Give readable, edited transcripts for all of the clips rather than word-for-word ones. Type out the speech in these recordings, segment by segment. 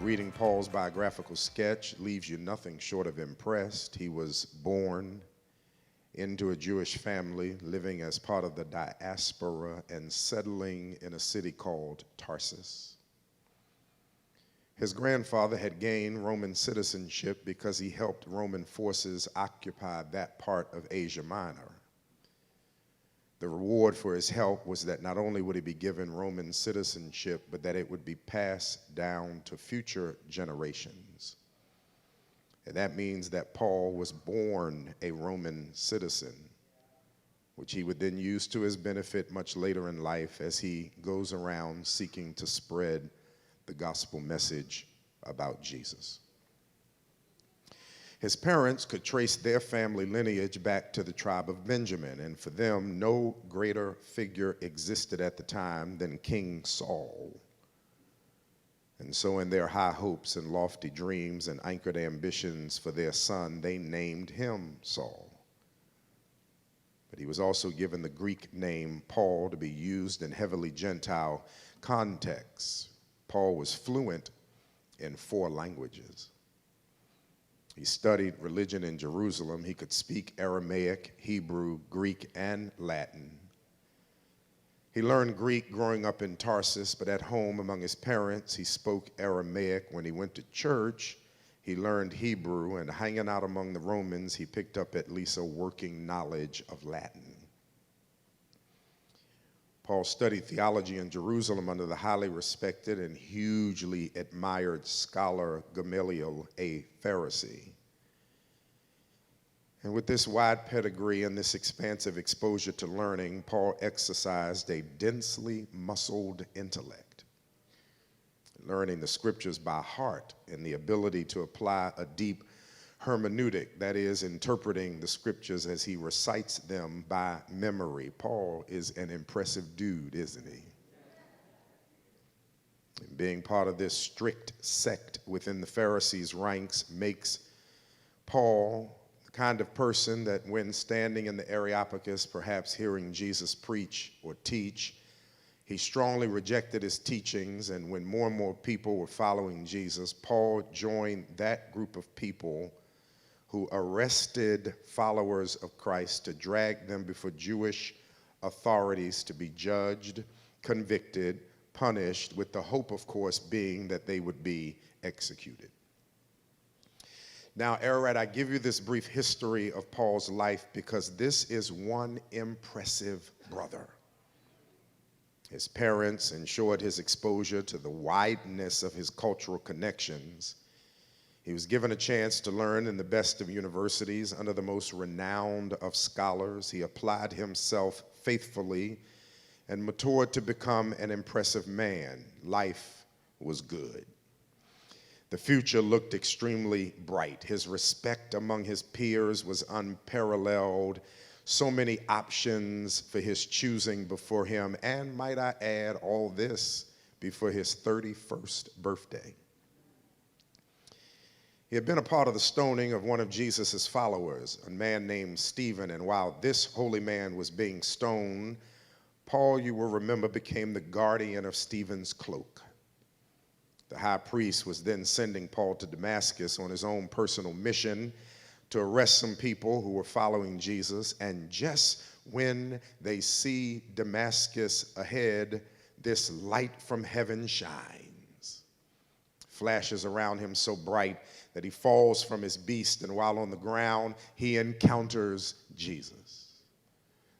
Reading Paul's biographical sketch leaves you nothing short of impressed. He was born into a Jewish family, living as part of the diaspora and settling in a city called Tarsus. His grandfather had gained Roman citizenship because he helped Roman forces occupy that part of Asia Minor. The reward for his help was that not only would he be given Roman citizenship, but that it would be passed down to future generations. And that means that Paul was born a Roman citizen, which he would then use to his benefit much later in life as he goes around seeking to spread the gospel message about Jesus. His parents could trace their family lineage back to the tribe of Benjamin, and for them, no greater figure existed at the time than King Saul. And so in their high hopes and lofty dreams and anchored ambitions for their son, they named him Saul. But he was also given the Greek name Paul to be used in heavily Gentile contexts. Paul was fluent in 4 languages. He studied religion in Jerusalem. He could speak Aramaic, Hebrew, Greek, and Latin. He learned Greek growing up in Tarsus, but at home among his parents, he spoke Aramaic. When he went to church, he learned Hebrew, and hanging out among the Romans, he picked up at least a working knowledge of Latin. Paul studied theology in Jerusalem under the highly respected and hugely admired scholar Gamaliel, a Pharisee. And with this wide pedigree and this expansive exposure to learning, Paul exercised a densely muscled intellect, learning the scriptures by heart and the ability to apply a deep hermeneutic, that is, interpreting the scriptures as he recites them by memory. Paul is an impressive dude, isn't he? And being part of this strict sect within the Pharisees' ranks makes Paul the kind of person that when standing in the Areopagus, perhaps hearing Jesus preach or teach, he strongly rejected his teachings, and when more and more people were following Jesus, Paul joined that group of people who arrested followers of Christ to drag them before Jewish authorities to be judged, convicted, punished, with the hope, of course, being that they would be executed. Now, Ararat, I give you this brief history of Paul's life because this is one impressive brother. His parents ensured his exposure to the wideness of his cultural connections. He was given a chance to learn in the best of universities under the most renowned of scholars. He applied himself faithfully and matured to become an impressive man. Life was good. The future looked extremely bright. His respect among his peers was unparalleled. So many options for his choosing before him, and might I add, all this before his 31st birthday. He had been a part of the stoning of one of Jesus' followers, a man named Stephen, and while this holy man was being stoned, Paul, you will remember, became the guardian of Stephen's cloak. The high priest was then sending Paul to Damascus on his own personal mission to arrest some people who were following Jesus, and just when they see Damascus ahead, this light from heaven shines, flashes around him so bright that he falls from his beast, and while on the ground, he encounters Jesus.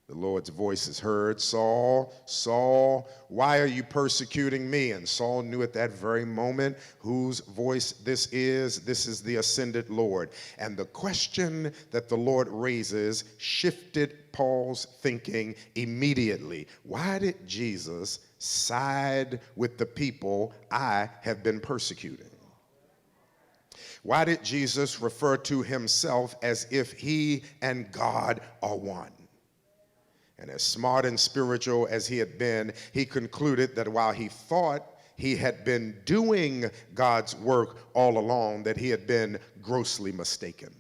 The Lord's voice is heard, "Saul, Saul, why are you persecuting me?" And Saul knew at that very moment whose voice this is. This is the ascended Lord. And the question that the Lord raises shifted Paul's thinking immediately. Why did Jesus side with the people I have been persecuting? Why did Jesus refer to himself as if he and God are one? And as smart and spiritual as he had been, he concluded that while he thought he had been doing God's work all along, that he had been grossly mistaken.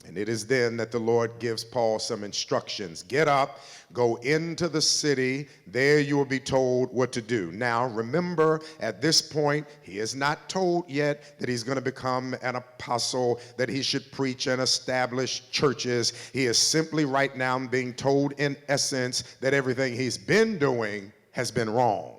And it is then that the Lord gives Paul some instructions. Get up, go into the city, there you will be told what to do. Now, remember, at this point, he is not told yet that he's going to become an apostle, that he should preach and establish churches. He is simply right now being told, in essence, that everything he's been doing has been wrong.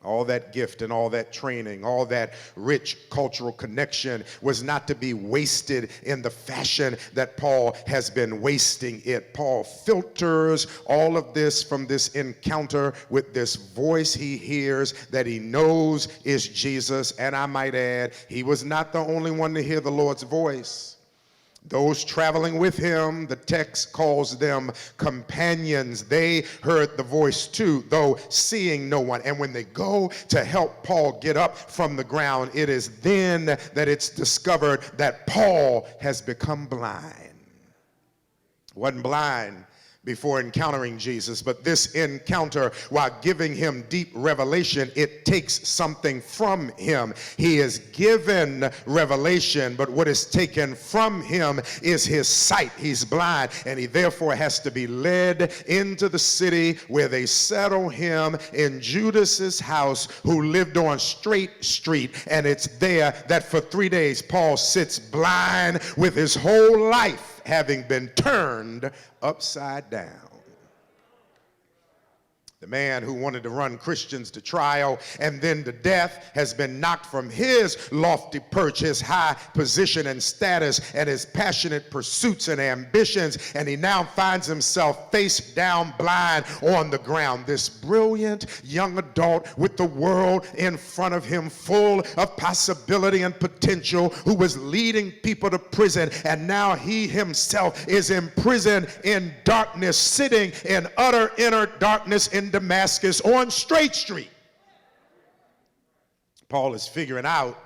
All that gift and all that training, all that rich cultural connection was not to be wasted in the fashion that Paul has been wasting it. Paul filters all of this from this encounter with this voice he hears that he knows is Jesus. And I might add, he was not the only one to hear the Lord's voice. Those traveling with him, the text calls them companions. They heard the voice too, though seeing no one. And when they go to help Paul get up from the ground, it is then that it's discovered that Paul has become blind. Wasn't blind before encountering Jesus, but this encounter, while giving him deep revelation, it takes something from him. He is given revelation, but what is taken from him is his sight. He's blind, and he therefore has to be led into the city where they settle him in Judas's house, who lived on Straight Street. And it's there that for 3 days Paul sits blind, with his whole life having been turned upside down. The man who wanted to run Christians to trial and then to death has been knocked from his lofty perch, his high position and status, and his passionate pursuits and ambitions, and he now finds himself face down, blind on the ground. This brilliant young adult with the world in front of him, full of possibility and potential, who was leading people to prison, and now he himself is imprisoned in darkness, sitting in utter inner darkness in Damascus on Straight Street. Paul is figuring out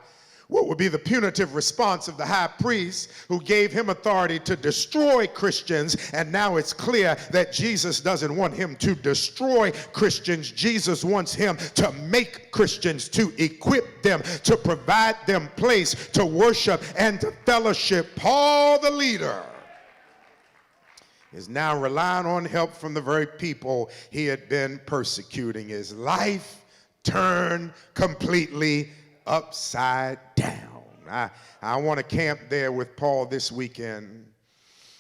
what would be the punitive response of the high priest who gave him authority to destroy Christians. And now it's clear that Jesus doesn't want him to destroy Christians. Jesus wants him to make Christians, to equip them, to provide them place to worship and to fellowship. Paul, the leader, is now relying on help from the very people he had been persecuting. His life turned completely upside down. I want to camp there with Paul this weekend.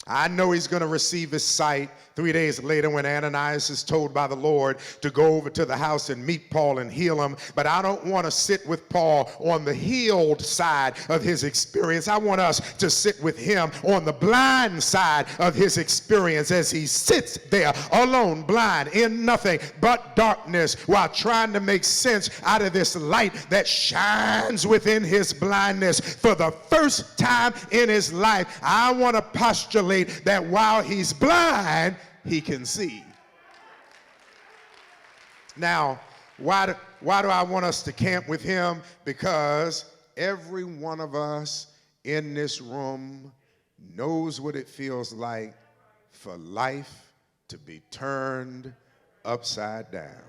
I know he's going to receive his sight 3 days later when Ananias is told by the Lord to go over to the house and meet Paul and heal him. But I don't want to sit with Paul on the healed side of his experience. I want us to sit with him on the blind side of his experience as he sits there alone, blind, in nothing but darkness, while trying to make sense out of this light that shines within his blindness. For the first time in his life, I want to postulate that while he's blind, he can see. Now, why do I want us to camp with him? Because every one of us in this room knows what it feels like for life to be turned upside down.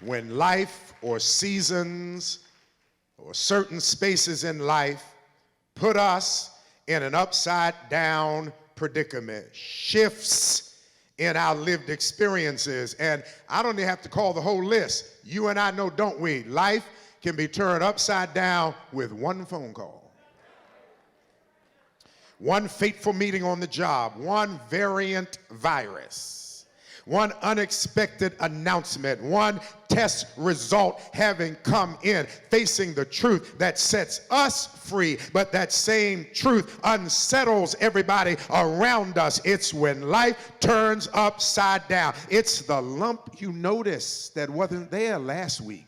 When life or seasons or certain spaces in life put us in an upside down predicament, shifts in our lived experiences. And I don't even have to call the whole list. You and I know, don't we? Life can be turned upside down with one phone call, one fateful meeting on the job, one variant virus, one unexpected announcement, one test result having come in, facing the truth that sets us free, but that same truth unsettles everybody around us. It's when life turns upside down. It's the lump you notice that wasn't there last week.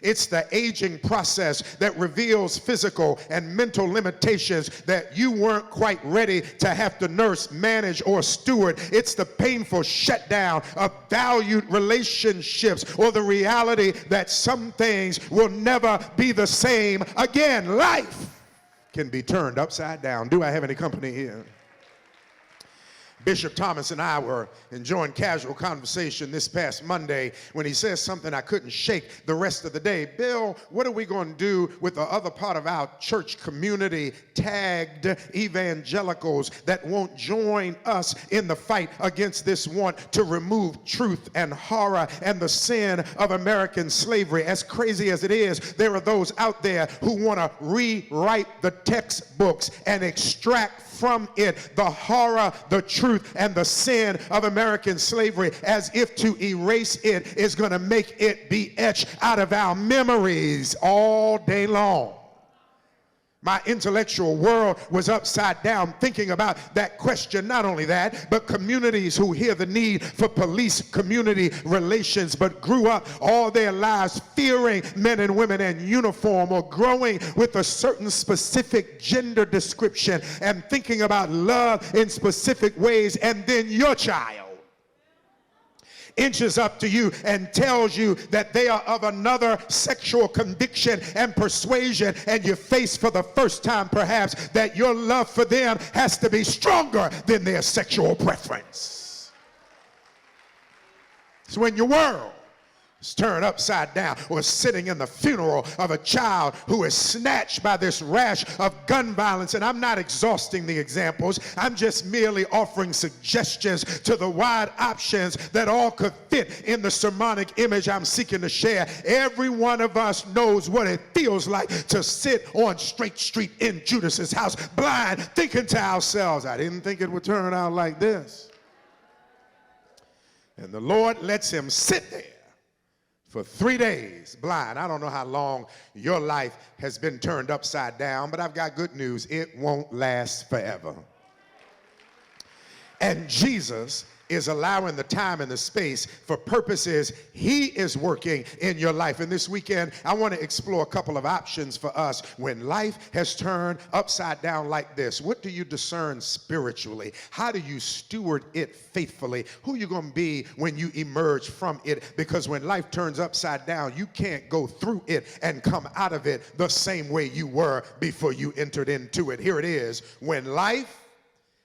It's the aging process that reveals physical and mental limitations that you weren't quite ready to have to nurse, manage, or steward. It's the painful shutdown of valued relationships, or the reality that some things will never be the same again. Life can be turned upside down. Do I have any company here? Bishop Thomas and I were enjoying casual conversation this past Monday when he says something I couldn't shake the rest of the day. Bill, what are we going to do with the other part of our church community, tagged evangelicals that won't join us in the fight against this want to remove truth and horror and the sin of American slavery? As crazy as it is, there are those out there who want to rewrite the textbooks and extract from it the horror, the truth, and the sin of American slavery, as if to erase it is going to make it be etched out of our memories all day long. My intellectual world was upside down thinking about that question. Not only that, but communities who hear the need for police-community relations but grew up all their lives fearing men and women in uniform, or growing with a certain specific gender description and thinking about love in specific ways, and then your child inches up to you and tells you that they are of another sexual conviction and persuasion, and you face for the first time perhaps that your love for them has to be stronger than their sexual preference. It's when your world is turned upside down, or sitting in the funeral of a child who is snatched by this rash of gun violence. And I'm not exhausting the examples. I'm just merely offering suggestions to the wide options that all could fit in the sermonic image I'm seeking to share. Every one of us knows what it feels like to sit on Straight Street in Judas's house, blind, thinking to ourselves, I didn't think it would turn out like this. And the Lord lets him sit there for 3 days, blind. I don't know how long your life has been turned upside down, but I've got good news. It won't last forever. And Jesus is allowing the time and the space for purposes he is working in your life. And this weekend, I want to explore a couple of options for us when life has turned upside down like this. What do you discern spiritually? How do you steward it faithfully? Who are you going to be when you emerge from it? Because when life turns upside down, you can't go through it and come out of it the same way you were before you entered into it. Here it is. When life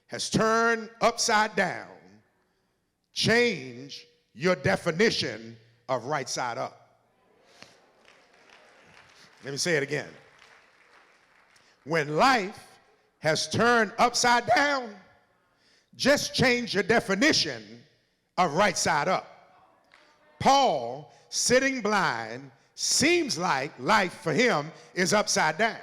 has turned upside down, change your definition of right side up. Let me say it again. When life has turned upside down, just change your definition of right side up. Paul, sitting blind, seems like life for him is upside down,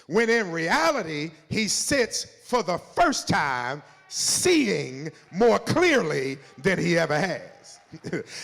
when in reality he sits for the first time seeing more clearly than he ever has.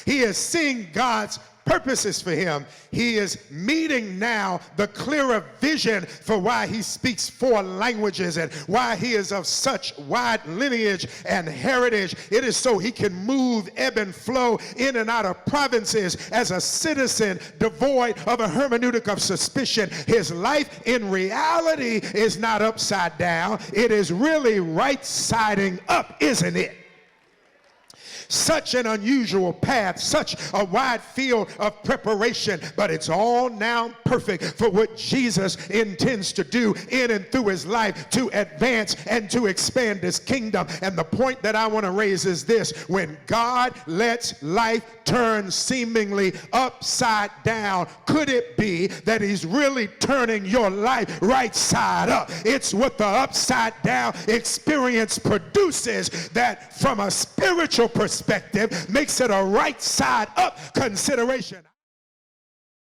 He is seeing God's purposes for him. He is meeting now the clearer vision for why he speaks 4 languages and why he is of such wide lineage and heritage. It is so he can move, ebb and flow in and out of provinces as a citizen devoid of a hermeneutic of suspicion. His life in reality is not upside down. It is really right-siding up, isn't it? Such an unusual path, such a wide field of preparation, but it's all now perfect for what Jesus intends to do in and through his life to advance and to expand his kingdom. And the point that I want to raise is this: when God lets life turn seemingly upside down, could it be that he's really turning your life right side up? It's what the upside down experience produces that, from a spiritual perspective, makes it a right side up consideration.